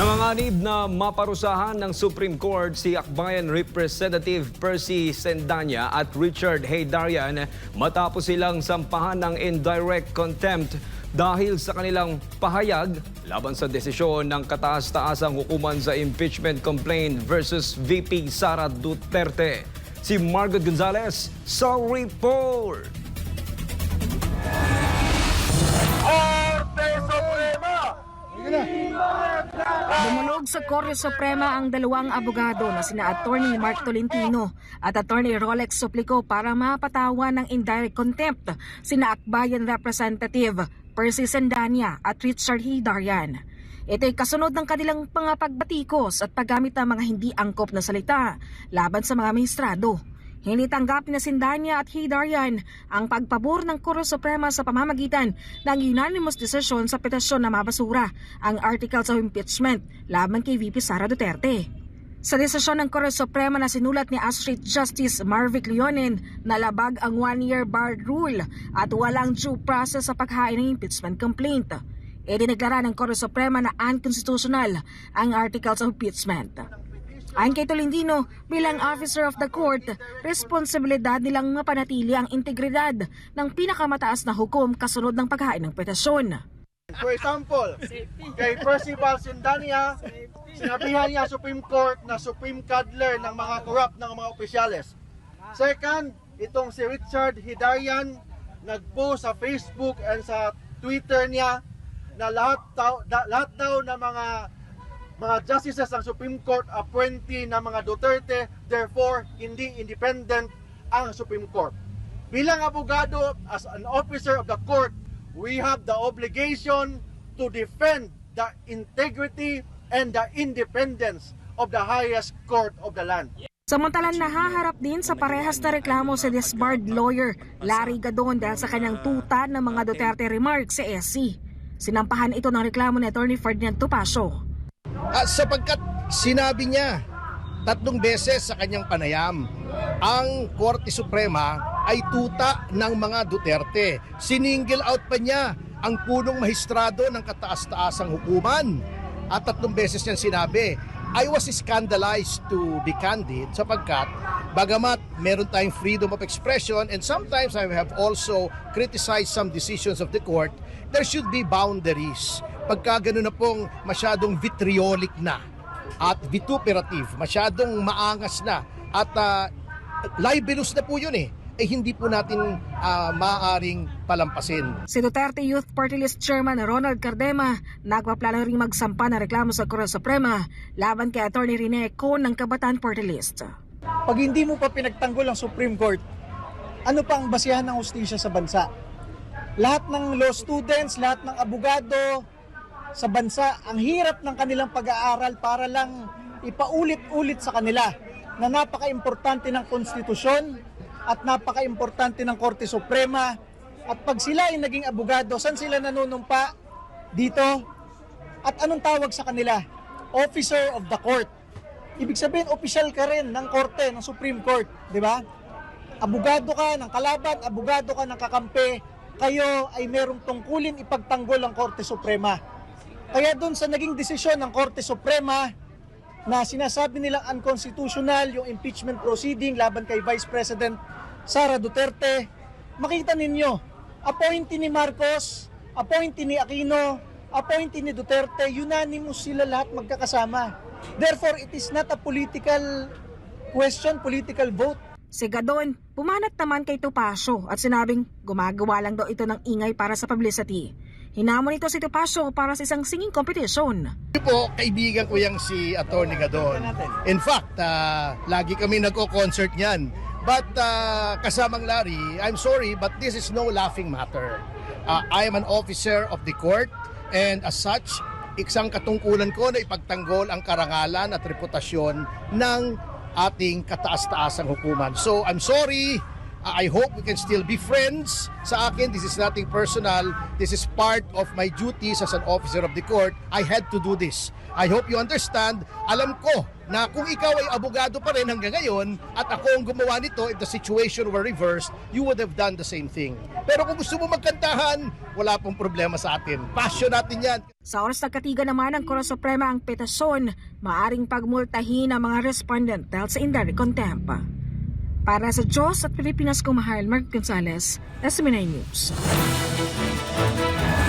Nanganganib na maparusahan ng Supreme Court si Akbayan Representative Percy Sendanya at Richard Heydarian matapos silang sampahan ng indirect contempt dahil sa kanilang pahayag laban sa desisyon ng kataas-taasang hukuman sa impeachment complaint versus VP Sara Duterte. Si Margot Gonzalez sa report. Bumulog sa Korte Suprema ang dalawang abogado na sina Attorney Mark Tolentino at Attorney Rolex Suplico para mapatawan ng indirect contempt sina Akbayan Representative Percy Sendanya at Richard Heydarian. Ito'y kasunod ng kanilang mga pagbatikos at paggamit ng mga hindi angkop na salita laban sa mga maestrado. Hindi tanggap ni Sendanya at Heydarian ang pagpabor ng Korte Suprema sa pamamagitan ng unanimous decision sa petisyon na mabasura ang articles of impeachment laban kay VP Sara Duterte. Sa desisyon ng Korte Suprema na sinulat ni Associate Justice Marvic Leonen na labag ang one-year bar rule at walang due process sa paghain ng impeachment complaint. Idineklara ng Korte Suprema na unconstitutional ang articles of impeachment. Ayon kay Tolentino, bilang officer of the court, responsibilidad nilang mapanatili ang integridad ng pinakamataas na hukom kasunod ng paghain ng petisyon. For example, kay Percy Sendanya, sinabihan niya Supreme Court na Supreme Cuddler ng mga corrupt ng mga opisyales. Second, itong si Richard Heydarian nag-post sa Facebook and sa Twitter niya na lahat daw ng mga justices ng Supreme Court appointee ng mga Duterte, therefore hindi independent ang Supreme Court. Bilang abogado, as an officer of the court, we have the obligation to defend the integrity and the independence of the highest court of the land. Samantalang nahaharap din sa parehas na reklamo si disbarred lawyer Larry Gadon dahil sa kanyang tuta ng mga Duterte remarks sa SC. Sinampahan ito ng reklamo ni Atty. Ferdinand Topacio. Sapagkat sinabi niya 3 beses sa kanyang panayam, ang Korte Suprema ay tuta ng mga Duterte. Siningle out pa niya ang punong mahistrado ng kataas-taasang hukuman. At 3 beses niyang sinabi, I was scandalized to be candid sapagkat bagamat meron tayong freedom of expression and sometimes I have also criticized some decisions of the court, there should be boundaries. Pagka gano'n na pong masyadong vitriolic na at vituperative, masyadong maangas na at libelous na po yun hindi po natin maaaring palampasin. Si Duterte Youth Party List Chairman Ronald Cardema nagpaplano ring magsampa ng reklamo sa Korte Suprema laban kay Atty. Rene Con ng Kabataan Party List. Pag hindi mo pa pinagtanggol ang Supreme Court, ano pa ang basihan ng hustisya sa bansa? Lahat ng law students, lahat ng abogado sa bansa, ang hirap ng kanilang pag-aaral para lang ipaulit-ulit sa kanila na napaka-importante ng konstitusyon at napaka-importante ng Korte Suprema. At pag sila ay naging abogado, saan sila nanunumpa? Dito. At anong tawag sa kanila? Officer of the Court. Ibig sabihin, opisyal ka rin ng Korte, ng Supreme Court, di ba? Abogado ka ng kalaban, abogado ka ng kakampi, kayo ay merong tungkulin ipagtanggol ang Korte Suprema. Kaya doon sa naging desisyon ng Korte Suprema na sinasabi nilang unconstitutional yung impeachment proceeding laban kay Vice President Sara Duterte, makita ninyo, appointee ni Marcos, appointee ni Aquino, appointee ni Duterte, unanimous sila lahat magkakasama. Therefore, it is not a political question, political vote. Si Gadon, pumanat naman kay Topacio at sinabing gumagawa lang daw ito ng ingay para sa publicity. Hinamon ito si Topacio para sa isang singing competition. Po, kaibigan ko yang si Atty. Gadon. In fact, lagi kami nagko-concert niyan. But kasamang Larry, I'm sorry but this is no laughing matter. I am an officer of the court and as such, isang katungkulan ko na ipagtanggol ang karangalan at reputasyon ng ating kataas-taasang hukuman. So I'm sorry, I hope we can still be friends. Sa akin, this is nothing personal. This is part of my duties as an officer of the court. I had to do this. I hope you understand. Alam ko na kung ikaw ay abogado pa rin hanggang ngayon at ako ang gumawa nito, if the situation were reversed, you would have done the same thing. Pero kung gusto mo magkantahan, wala pong problema sa atin. Passion natin yan. Sa oras nagkatiga naman ng Korte Suprema ang petasyon, maaring pagmultahin ang mga respondent dahil sa indirect contempt. Para sa Diyos at Pilipinas, kumahal, Mark Gonzalez, SMNI News.